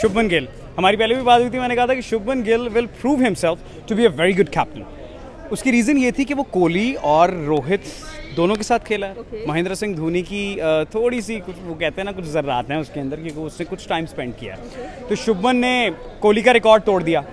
शुभमन गिल, हमारी पहले भी बात हुई थी, मैंने कहा था कि Shubman Gill will prove himself to be a very good captain. उसकी रीज़न ये थी कि वो कोहली और रोहित दोनों के साथ खेला है। महेंद्र सिंह धोनी की थोड़ी सी कुछ वो कहते हैं ना कुछ ज़र्रात हैं उसके अंदर, क्योंकि उसने कुछ टाइम स्पेंड किया है। तो शुभमन ने कोहली का रिकॉर्ड तोड़ दिया,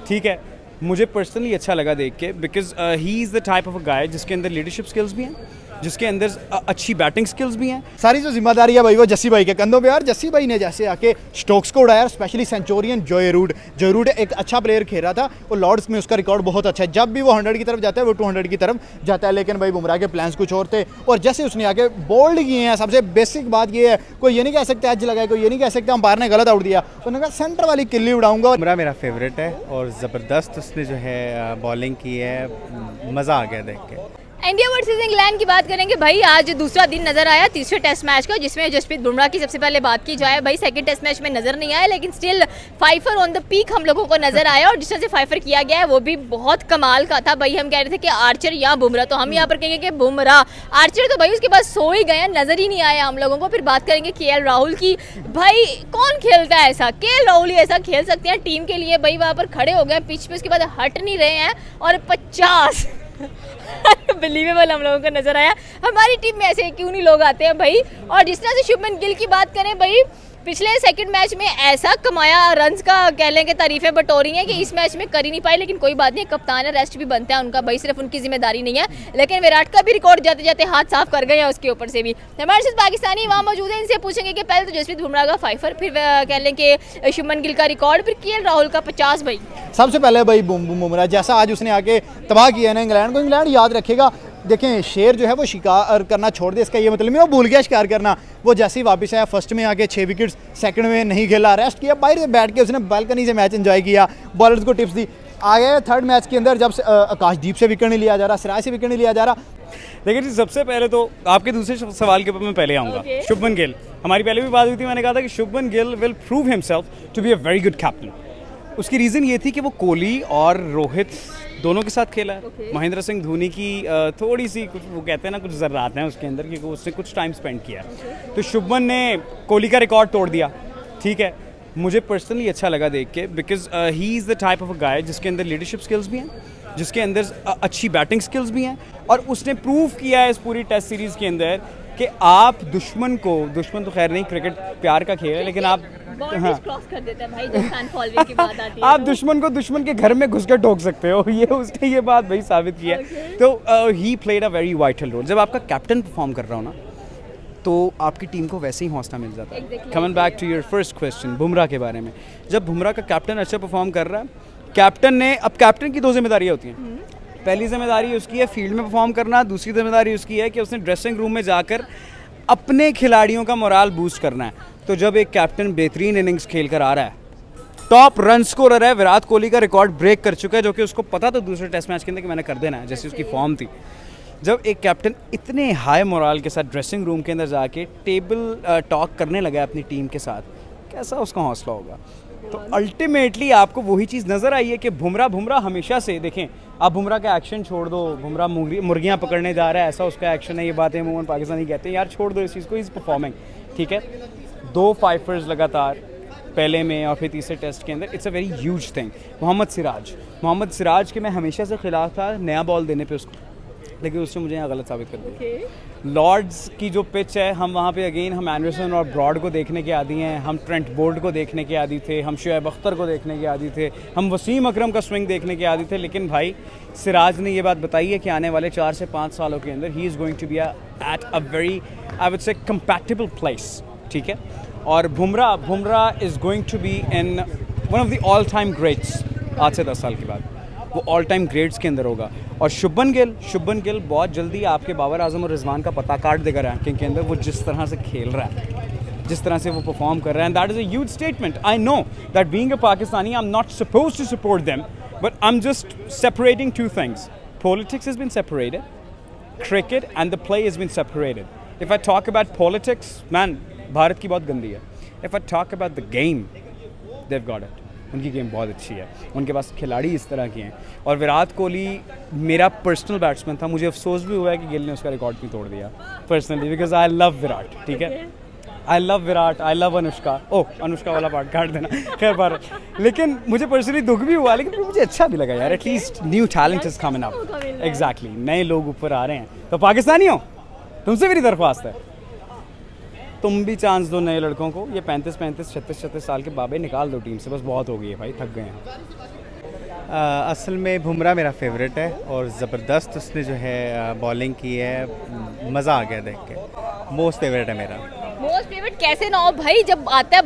ठीक है। मुझे पर्सनली अच्छा लगा देख के, because he is the type of a guy जिसके अंदर लीडरशिप स्किल्स भी हैं, जिसके अंदर अच्छी बैटिंग स्किल्स भी हैं। सारी जो जिम्मेदारी है भाई वो जस्सी भाई के कंधों पे। यार जस्सी भाई ने जैसे आके स्टोक्स को उड़ाया, स्पेशली सेंचुरियन जोए रूट एक अच्छा प्लेयर खेल रहा था, वो लॉर्ड्स में उसका रिकॉर्ड बहुत अच्छा है। जब भी वो 100 की तरफ जाता है वो 200 की तरफ जाता है, लेकिन भाई बुमराह के प्लान्स कुछ और थे और जैसे उसने आके बोल्ड किए हैं। सबसे बेसिक बात ये है, कोई ये नहीं कह सकता एज लगाए, कोई ये नहीं कह सकता अंपायर ने गलत आउट दिया, उन्होंने कहा सेंटर वाली किल्ली उड़ाऊंगा। बुमराह मेरा फेवरेट है और ज़बरदस्त उसने जो है बॉलिंग की है, मज़ा आ गया देख के। इंडिया वर्सेस इंग्लैंड की बात करेंगे भाई। आज दूसरा दिन नजर आया तीसरे टेस्ट मैच का, जिसमें जसप्रीत बुमराह की सबसे पहले बात की जाए। भाई सेकंड टेस्ट मैच में नजर नहीं आया, लेकिन still fifer on the peak हम लोगों को नजर आया, और जिस तरह से फाइफर किया गया है वो भी बहुत कमाल का था। भाई हम कह रहे थे कि आर्चर या बुमराह, तो हम यहाँ पर कहेंगे कि बुमराह। आर्चर तो भाई उसके बाद सो ही गए, नजर ही नहीं आया हम लोगों को। फिर बात करेंगे केएल राहुल की। भाई कौन खेलता है ऐसा? केएल राहुल ही ऐसा खेल सकते हैं टीम के लिए। भाई वहाँ पर खड़े हो गए पिच पे, उसके बाद हट नहीं रहे हैं, और 50 बिलीवेबल हम लोगों को नजर आया। हमारी टीम में ऐसे क्यों नहीं लोग आते हैं भाई। और जिस तरह से शुभमन गिल की बात करें भाई, पिछले सेकंड मैच में ऐसा कमाया, रन्स का कह लें कि तारीफें बटोरी हैं कि इस मैच में कर ही नहीं पाए, लेकिन कोई बात नहीं, कप्तान है, रेस्ट भी बनता है उनका भाई, सिर्फ उनकी जिम्मेदारी नहीं है। लेकिन विराट का भी रिकॉर्ड जाते जाते हाथ साफ कर गए हैं उसके ऊपर से भी। हमारे साथ पाकिस्तानी वहाँ मौजूद है, इनसे पूछेंगे कि पहले तो जसप्रीत बुमराह का फाइफर, फिर कह लें कि शुभमन गिल का रिकॉर्ड, फिर केएल राहुल का 50। भाई सबसे पहले भाई बुमराह जैसा आज उसने आके तबाह किया ना इंग्लैंड को, इंग्लैंड याद रखेगा। देखें शेर जो है वो शिकार करना छोड़ दे, इसका ये मतलब नहीं वो भूल गया शिकार करना। वो जैसे ही वापस आया, फर्स्ट में आके 6 विकेट्स, सेकंड में नहीं खेला, रेस्ट किया, बाहर से बैठ के उसने बालकनी से मैच एंजॉय किया, बॉलर्स को टिप्स दी। आ गए थर्ड मैच के अंदर, जब आकाशदीप से विकेट नहीं लिया जा रहा, सिराज से विकेट नहीं लिया जा रहा। देखिए जी, सबसे पहले तो आपके दूसरे सवाल के ऊपर मैं पहले आऊँगा। शुभमन गिल, हमारी पहले भी बात हुई थी, मैंने कहा था कि Shubman Gill will prove himself to be a very good captain. उसकी रीज़न ये थी कि वो कोहली और रोहित दोनों के साथ खेला है। महेंद्र सिंह धोनी की थोड़ी सी कुछ वो कहते हैं ना कुछ ज़र्रात हैं उसके अंदर, क्योंकि उसने कुछ टाइम स्पेंड किया है। तो शुभमन ने कोहली का रिकॉर्ड तोड़ दिया, ठीक है। मुझे पर्सनली अच्छा लगा देख के, because he is the type of a guy जिसके अंदर लीडरशिप स्किल्स भी हैं, जिसके अंदर अच्छी बैटिंग स्किल्स भी हैं, और उसने प्रूव किया है इस पूरी टेस्ट सीरीज़ के अंदर कि आप दुश्मन तो खैर नहीं, क्रिकेट प्यार का खेल है, लेकिन आप क्रॉस कर देते हैं भाई जब फैन फॉलोइंग की बात आती है। आप दुश्मन को दुश्मन के घर में घुस कर ठोक सकते हो, ये उसने ये बात भाई साबित किया है। तो he played a very vital role. जब आपका कैप्टन परफॉर्म कर रहा हो ना, तो आपकी टीम को वैसे ही हौसला मिल जाता है। Coming back to your first question Bumrah के बारे में, जब बुमराह का कैप्टन अच्छा परफॉर्म कर रहा है, कैप्टन की 2 जिम्मेदारियाँ होती हैं। पहली जिम्मेदारी उसकी है फील्ड में परफॉर्म करना, दूसरी जिम्मेदारी उसकी है कि उसने ड्रेसिंग रूम में जाकर अपने खिलाड़ियों का मोराल बूस्ट करना है। तो जब एक कैप्टन बेहतरीन इनिंग्स खेल कर आ रहा है, टॉप रन स्कोरर है, विराट कोहली का रिकॉर्ड ब्रेक कर चुका है, जो कि उसको पता था दूसरे टेस्ट मैच के अंदर कि मैंने कर देना है, जैसी उसकी फॉर्म थी। जब एक कैप्टन इतने हाई मोराल के साथ ड्रेसिंग रूम के अंदर जाके टेबल टॉक करने लगा है अपनी टीम के साथ, कैसा उसका हौसला होगा। तो अल्टीमेटली आपको वही चीज़ नज़र आई है कि बुमराह हमेशा से, देखें आप बुमराह का एक्शन छोड़ दो, बुमराह मुर्गियाँ पकड़ने जा रहा है ऐसा उसका एक्शन है, ये बातें अमूमन पाकिस्तानी कहते हैं, यार छोड़ दो इस चीज़ को, इज़ परफॉर्मिंग, ठीक है। 2 फाइफर्स लगातार पहले में और फिर तीसरे टेस्ट के अंदर, it's a very huge thing. Mohammed Siraj के मैं हमेशा से खिलाफ था नया बॉल देने पे उसको, लेकिन उसने मुझे यहाँ गलत साबित कर दिया। लॉर्ड्स की जो पिच है, हम वहाँ पे अगेन हम एंडरसन और ब्रॉड को देखने के आदी हैं, हम ट्रेंट बोल्ट को देखने के आदी थे, हम शुएब अख्तर को देखने के आदी थे, हम वसीम अकरम का स्विंग देखने के आदी थे। लेकिन भाई सिराज ने ये बात बताई है कि आने वाले 4 से 5 सालों के अंदर he is going to be at a very I would say compatible place, ठीक है। और Bumrah is going to be in one of the all time greats. आज से 10 साल के बाद वो ऑल टाइम ग्रेड्स के अंदर होगा। और शुभमन गिल बहुत जल्दी आपके बाबर आजम और रिजवान का पता काट देगा रैंकिंग के अंदर। वो जिस तरह से खेल रहा है, जिस तरह से वो परफॉर्म कर रहा है, and that is a huge statement. I know that being a Pakistani I am not supposed to support them, but I am just separating 2 things. Politics has been separated, cricket and the play has been separated. If I talk about politics, man, Bharat की बहुत गंदी है. If I talk about the game, they've got it. उनकी game बहुत अच्छी है, उनके पास खिलाड़ी इस तरह के हैं। और विराट कोहली मेरा पर्सनल बैट्समैन था, मुझे अफसोस भी हुआ है कि गिल ने उसका रिकॉर्ड भी तोड़ दिया personally, because I love Virat, ठीक है। I love Virat, I love Anushka. Oh, Anushka वाला पार्ट काट देना, खैर बार। लेकिन मुझे पर्सनली दुख भी हुआ, लेकिन मुझे अच्छा भी लगा यार, at least new talent is coming up. Exactly, नए लोग ऊपर आ रहे हैं। तो पाकिस्तानी हो, तुमसे मेरी दरख्वास्त है, तुम भी चांस दो नए लड़कों को। ये 35-35, 36-36 साल के बाबे निकाल दो टीम से, बस बहुत हो गई है भाई, थक गए हैं। असल में बुमराह मेरा फेवरेट है और ज़बरदस्त उसने जो है बॉलिंग की है, मज़ा आ गया देख के। मोस्ट फेवरेट है मेरा। मोस्ट फेवरेट कैसे ना हो भाई, जब आता है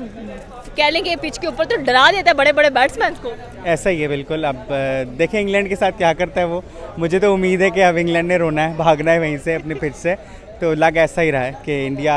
कह लेंगे पिच के ऊपर तो डरा देता है बड़े बड़े बैट्समैन को। ऐसा ही है बिल्कुल। अब देखें इंग्लैंड के साथ क्या करता है वो। मुझे तो उम्मीद है कि अब इंग्लैंड ने रोना है, भागना है वहीं से अपने पिच से। तो लग ऐसा ही रहा है कि इंडिया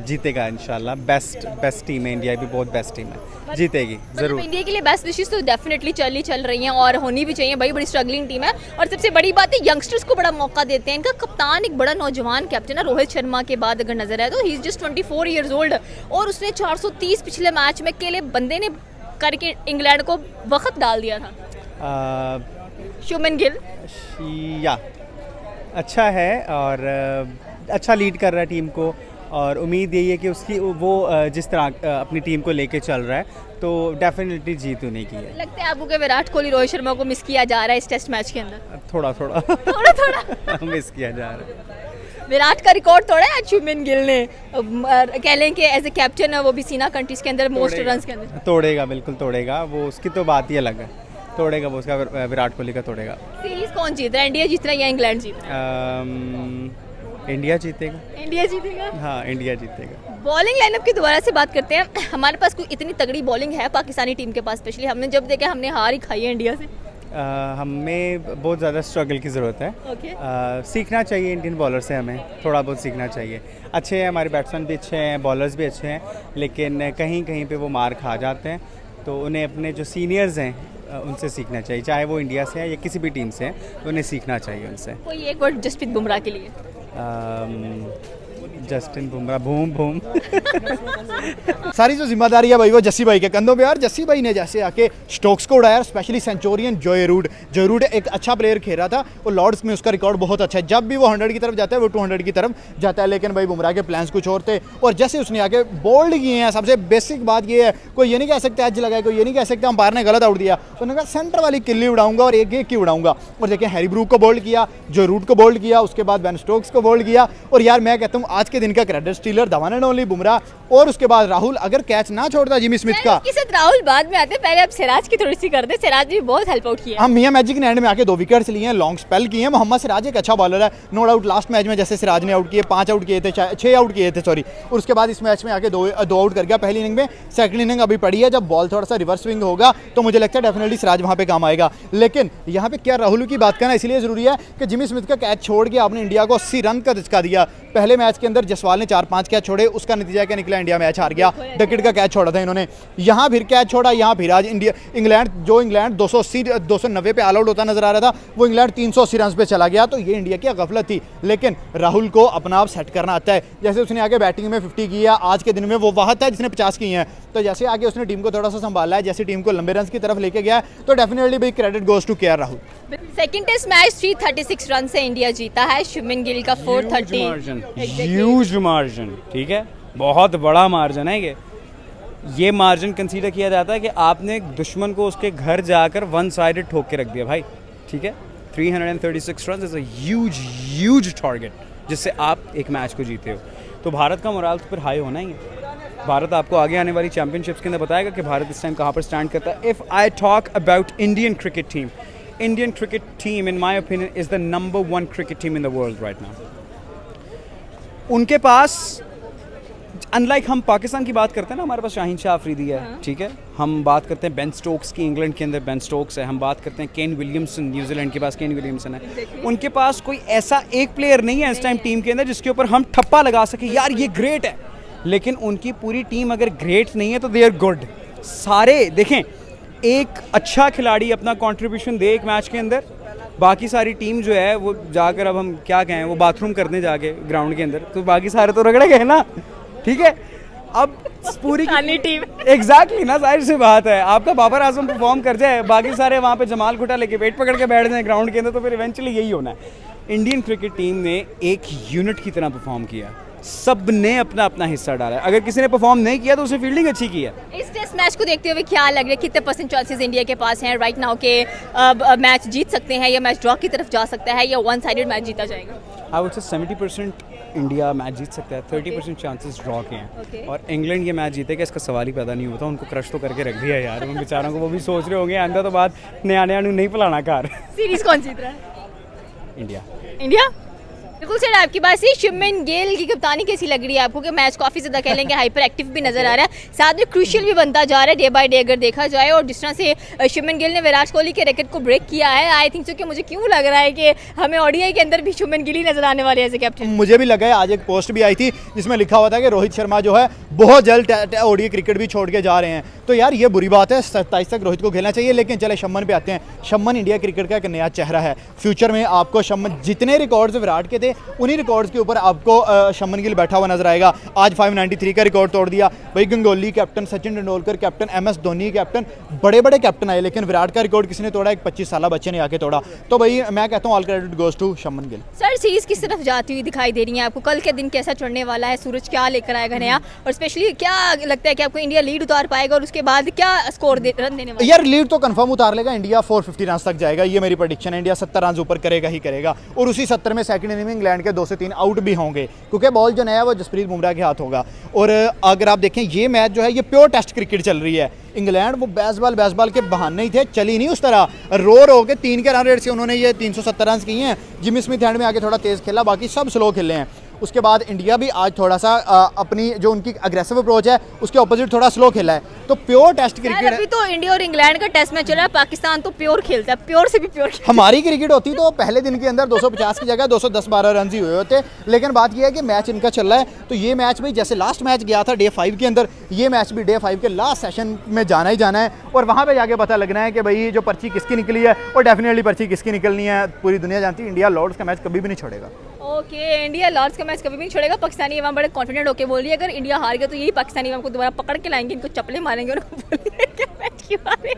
जीतेगा इंशाल्लाह। बेस्ट टीम है इंडिया भी, बहुत बेस्ट टीम है, जीतेगी ज़रूर। इंडिया के लिए बेस्ट विशेस तो डेफिनेटली चल रही हैं और होनी भी चाहिए भाई, बड़ी स्ट्रगलिंग टीम है। और सबसे बड़ी बात है यंगस्टर्स को बड़ा मौका देते हैं। इनका कप्तान एक बड़ा नौजवान कैप्टन है, रोहित शर्मा के बाद अगर नजर आए तो he is just 24 years old और उसने 430 पिछले मैच में अकेले बंदे ने करके इंग्लैंड को वक्त डाल दिया था। शुभमन गिल या अच्छा है और अच्छा लीड कर रहा है टीम को, और उम्मीद यही है कि उसकी वो जिस तरह अपनी टीम को लेके चल रहा है तो डेफिनेटली जीत उन्हीं की है। लगता है आपको कि विराट कोहली रोहित शर्मा को मिस किया जा रहा है इस टेस्ट मैच के अंदर? थोड़ा थोड़ा मिस किया जा रहा है। विराट का रिकॉर्ड तोड़ा है शुभमन गिल ने, कह लें कि एज ए कैप्टन है वो भी सीना कंट्रीज के अंदर मोस्ट रन्स के अंदर। तोड़ेगा, बिल्कुल तोड़ेगा वो, उसकी तो बात ही अलग है। तोड़ेगा वो, उसका विराट कोहली का तोड़ेगा। सीरीज कौन जीत रहा है, इंडिया जीत रहा है या इंग्लैंड जीत रहा है? इंडिया जीतेगा। इंडिया जीतेगा? हाँ, इंडिया जीतेगा। बॉलिंग लाइनअप की दोबारा से बात करते हैं। हमारे पास कोई इतनी तगड़ी बॉलिंग है पाकिस्तानी टीम के पास? स्पेशली हमने जब देखा हमने हार ही खाई है इंडिया से। हमें बहुत ज़्यादा स्ट्रगल की ज़रूरत है। सीखना चाहिए इंडियन बॉलर से, हमें थोड़ा बहुत सीखना चाहिए। अच्छे हैं हमारे बैट्समैन भी, अच्छे हैं बॉलर्स भी अच्छे हैं, लेकिन कहीं कहीं पे वो मार खा जाते हैं। तो उन्हें अपने जो सीनियर्स हैं उनसे सीखना चाहिए, चाहे वो इंडिया से है या किसी भी टीम से है, तो उन्हें सीखना चाहिए उनसे। कोई एक वर्ड जसप्रीत बुमराह के लिए? Justin Bumrah boom boom. सारी जो जिम्मेदारी है भाई वो जस्सी भाई के कंधों पे। यार जस्सी भाई ने जैसे आके स्टोक्स को उड़ाया, स्पेशली सेंचुरियन जॉय रूट एक अच्छा प्लेयर खेल रहा था और लॉर्ड्स में उसका रिकॉर्ड बहुत अच्छा है। जब भी वो 100 की तरफ जाता है वो 200 की तरफ जाता है, लेकिन भाई बुमराह के प्लान्स कुछ और थे और जैसे उसने आके बोल्ड किए हैं। सबसे बेसिक बात ये है, कोई ये नहीं कह सकता एज लगाया, कोई ये नहीं कह सकता अंपायर ने गलत आउट दिया, तो उन्होंने कहा सेंटर वाली किल्ली उड़ाऊंगा और एक एक की उड़ाऊंगा। और देखिए हैरी ब्रूक को बोल्ड किया, जॉय रूट को बोल्ड किया, उसके बाद बेन स्टोक्स को बोल्ड किया। और यार मैं कहता हूँ आज के दिन का credit stealer the one and only Bumrah. और उसके बाद राहुल अगर कैच ना छोड़ता जिमी स्मिथ का, इसके साथ राहुल बाद में आते, पहले अब सिराज की थोड़ी सी कर दे। सिराज ने भी बहुत हेल्प आउट किया। हम मियां मैजिक ने एंड में आके 2 विकेट्स लिए हैं, लॉन्ग स्पेल किए हैं। मोहम्मद सिराज एक अच्छा बॉलर है, नो डाउट। लास्ट मैच में जैसे सिराज ने आउट किए 5 आउट किए थे, 6 आउट किए थे सॉरी, और उसके बाद इस मैच में आके 2 आउट कर गया पहली इनिंग में। सेकंड इनिंग अभी पड़ी है, जब बॉल थोड़ा सा रिवर्स स्विंग होगा तो मुझे लगता है डेफिनेटली सिराज वहाँ पे काम आएगा। लेकिन यहाँ पे क्या राहुल की बात करना इसलिए जरूरी है कि जिमी स्मिथ का कैच छोड़ के आपने इंडिया को 80 रन का धचका दिया। पहले मैच के अंदर जसवाल ने 4-5 कैच छोड़े, उसका नतीजा क्या निकला, इंडिया मैच हार गया। डकेट का कैच छोड़ा था इन्होंने, यहाँ फिर कैच छोड़ा, यहाँ फिर आज इंग्लैंड 290 पे ऑल आउट होता नजर आ रहा था, वो इंग्लैंड 380 रन पे चला गया। तो ये इंडिया की गफलत थी, लेकिन राहुल को अपना आप सेट करना आता है। जैसे उसने आगे बैटिंग में 50 किया, आज के दिन में वो वाहद है जिसने 50 किए हैं। तो जैसे आगे उसने टीम को थोड़ा सा संभाला है, जैसे टीम को लंबे रन की तरफ लेके गया है, तो डेफिनेटली भाई credit goes to KR Rahul. Second test match 336 run से इंडिया जीता है। शुभमन गिल का 430 ह्यूज मार्जिन, ठीक है, बहुत बड़ा मार्जिन है। ये मार्जिन कंसीडर किया जाता है कि आपने दुश्मन को उसके घर जाकर वन साइडेड ठोक के रख दिया भाई, ठीक है। 336 run is a huge target जिससे आप एक मैच को जीते हो। तो भारत का मोराल तो फिर हाई होना ही है। भारत आपको आगे आने वाली चैंपियनशिप्स के अंदर बताएगा कि भारत इस टाइम कहाँ पर स्टैंड करता है। If I talk about Indian cricket team in my opinion is the number 1 cricket team in the world right now. उनके पास अनलाइक हम पाकिस्तान की बात करते हैं ना, हमारे पास शाहीन शाह अफरीदी है, ठीक है। हम बात करते हैं बेन स्टोक्स की, इंग्लैंड के अंदर बेन स्टोक्स है। हम बात करते हैं केन विलियमसन, न्यूजीलैंड के पास केन विलियमसन है। उनके पास कोई ऐसा एक प्लेयर नहीं है इस टाइम टीम के अंदर जिसके ऊपर हम ठप्पा लगा सके यार ये ग्रेट है। लेकिन उनकी पूरी टीम अगर ग्रेट नहीं है तो दे आर गुड। सारे देखें, एक अच्छा खिलाड़ी अपना कंट्रीब्यूशन दे एक मैच के अंदर, बाकी सारी टीम जो है वो जाकर, अब हम क्या कहें, वो बाथरूम करने जाके ग्राउंड के अंदर, तो बाकी सारे तो रगड़े गए ना, ठीक है। अब पूरी टीम एग्जैक्टली ना, जाहिर सी बात है, आपका बाबर आजम परफॉर्म कर जाए, बाकी सारे वहाँ पे जमाल घुटा लेके पेट पकड़ के बैठ जाए ग्राउंड के अंदर, तो फिर इवेंचुअली यही होना है। इंडियन क्रिकेट टीम ने एक यूनिट की तरह परफॉर्म किया, सब ने अपना अपना हिस्सा डाला है। अगर किसी ने परफॉर्म नहीं किया तो उसने फील्डिंग अच्छी की है। इस टेस्ट मैच को देखते हुए क्या लग रहा है, कितने परसेंट चांसेस इंडिया के पास हैं राइट नाउ के मैच जीत सकते हैं या मैच ड्रॉ की तरफ जा सकता है या वन साइडेड मैच जीता जाएगा? आई वुड से 70% इंडिया मैच जीत सकता है, 30% चांसेस ड्रॉ के हैं। Okay. और इंग्लैंड ये मैच जीतेगा इसका सवाल ही पैदा नहीं होता। उनको क्रश तो करके रख दिया यार, उन बेचारों को वो भी सोच रहे होंगे आंदा तो बाद नया नहीं फैलाना कार। सीरीज कौन जीत रहा है? इंडिया। इंडिया? बिल्कुल सर, आपकी बात सही। शुभमन गिल की कप्तानी कैसी लग रही है आपको? कि मैच काफ़ी ज़्यादा कह लेंगे हाइपर एक्टिव भी नजर आ रहा है, साथ में क्रूशियल भी बनता जा रहा है डे बाय डे अगर देखा जाए। और जिस तरह से शुभमन गिल ने विराट कोहली के रिकॉर्ड को ब्रेक किया है, आई थिंक सो कि मुझे क्यों लग रहा है कि हमें ओडीआई के अंदर भी शुभमन गिल ही नजर आने वाले हैं एज ए कैप्टन। मुझे भी लगा है, आज एक पोस्ट भी आई थी जिसमें लिखा हुआ था कि रोहित शर्मा जो है बहुत जल्द ओडीआई क्रिकेट भी छोड़ के जा रहे हैं। तो यार ये बुरी बात है, 27 तक रोहित को खेलना चाहिए। लेकिन चले शम्मन पे आते हैं। शम्मन इंडिया क्रिकेट का एक नया चेहरा है। फ्यूचर में आपको शम्मन, जितने रिकॉर्ड्स विराट के थे उन्हीं रिकॉर्ड्स के ऊपर आपको शम्मन गिल बैठा हुआ नजर आएगा। आज 593 का रिकॉर्ड तोड़ दिया भाई। Ganguly captain, Sachin Tendulkar captain, MS Dhoni captain, बड़े बड़े कैप्टन आए, लेकिन विराट का रिकॉर्ड किसने तोड़ा? एक 25 साल बच्चे ने आके तोड़ा। तो भाई मैं कहता हूँ all credit goes to Shubman Gill. Sir series किस तरफ जाती हुई दिखाई दे रही है आपको? कल के दिन कैसा चढ़ने वाला है? सूरज क्या लेकर आएगा नया? और स्पेशली क्या लगता है कि आपको इंडिया लीड उतार पाएगा और उसके बाद क्या स्कोर रन देने वाला है? यार लीड तो कंफर्म उतार लेगा इंडिया, 450 रन तक जाएगा, ये मेरी प्रेडिक्शन है। इंडिया 70 रन ऊपर करेगा ही करेगा। और उसी 70 में सेकंड इनिंग में इंग्लैंड के 2 से 3 आउट भी होंगे, क्योंकि बॉल जो नया है वो जसप्रीत बुमराह के हाथ होगा। और अगर आप देखें ये मैच जो है ये प्योर टेस्ट क्रिकेट चल रही है। इंग्लैंड वो बेसबॉल के बहाने ही थे, चली नहीं उस तरह। रो के 3 के रन रेट से उन्होंने ये 370 रन किए हैं। जिमी स्मिथ एंड में आके थोड़ा तेज़ खेला, बाकी सब स्लो खेले हैं। उसके बाद इंडिया भी आज थोड़ा सा अपनी जो उनकी अग्रेसिव अप्रोच है उसके ऑपोजिट थोड़ा स्लो खेला है। तो प्योर टेस्ट क्रिकेट अभी तो इंडिया और इंग्लैंड का टेस्ट मैच चल रहा है, पाकिस्तान तो प्योर खेलता है, प्योर से भी प्योर। हमारी क्रिकेट होती तो पहले दिन के अंदर 250 की जगह 210-12 रन ही हुए होते। लेकिन बात यह है कि मैच इनका चल रहा है, तो ये मैच भाई जैसे लास्ट मैच गया था डे 5 के अंदर, ये मैच भी डे 5 के लास्ट सेशन में जाना ही जाना है। और वहाँ पे जाके पता लगना है कि भाई जो पर्ची किसकी निकली है, और डेफिनेटली पर्ची किसकी निकलनी है पूरी दुनिया जानती है। इंडिया लॉर्ड्स का मैच कभी भी नहीं छोड़ेगा। ओके, इंडिया लॉर्ड्स का मैच कभी भी नहीं छोड़ेगा। पाकिस्तानी इमाम बड़े कॉन्फिडेंट होकर बोल रही है अगर इंडिया हार गया तो यही पाकिस्तानी इमाम को दोबारा पकड़ के लाएंगे, इनको चप्पलें मारेंगे और बोलेंगे क्या मैच की बात है।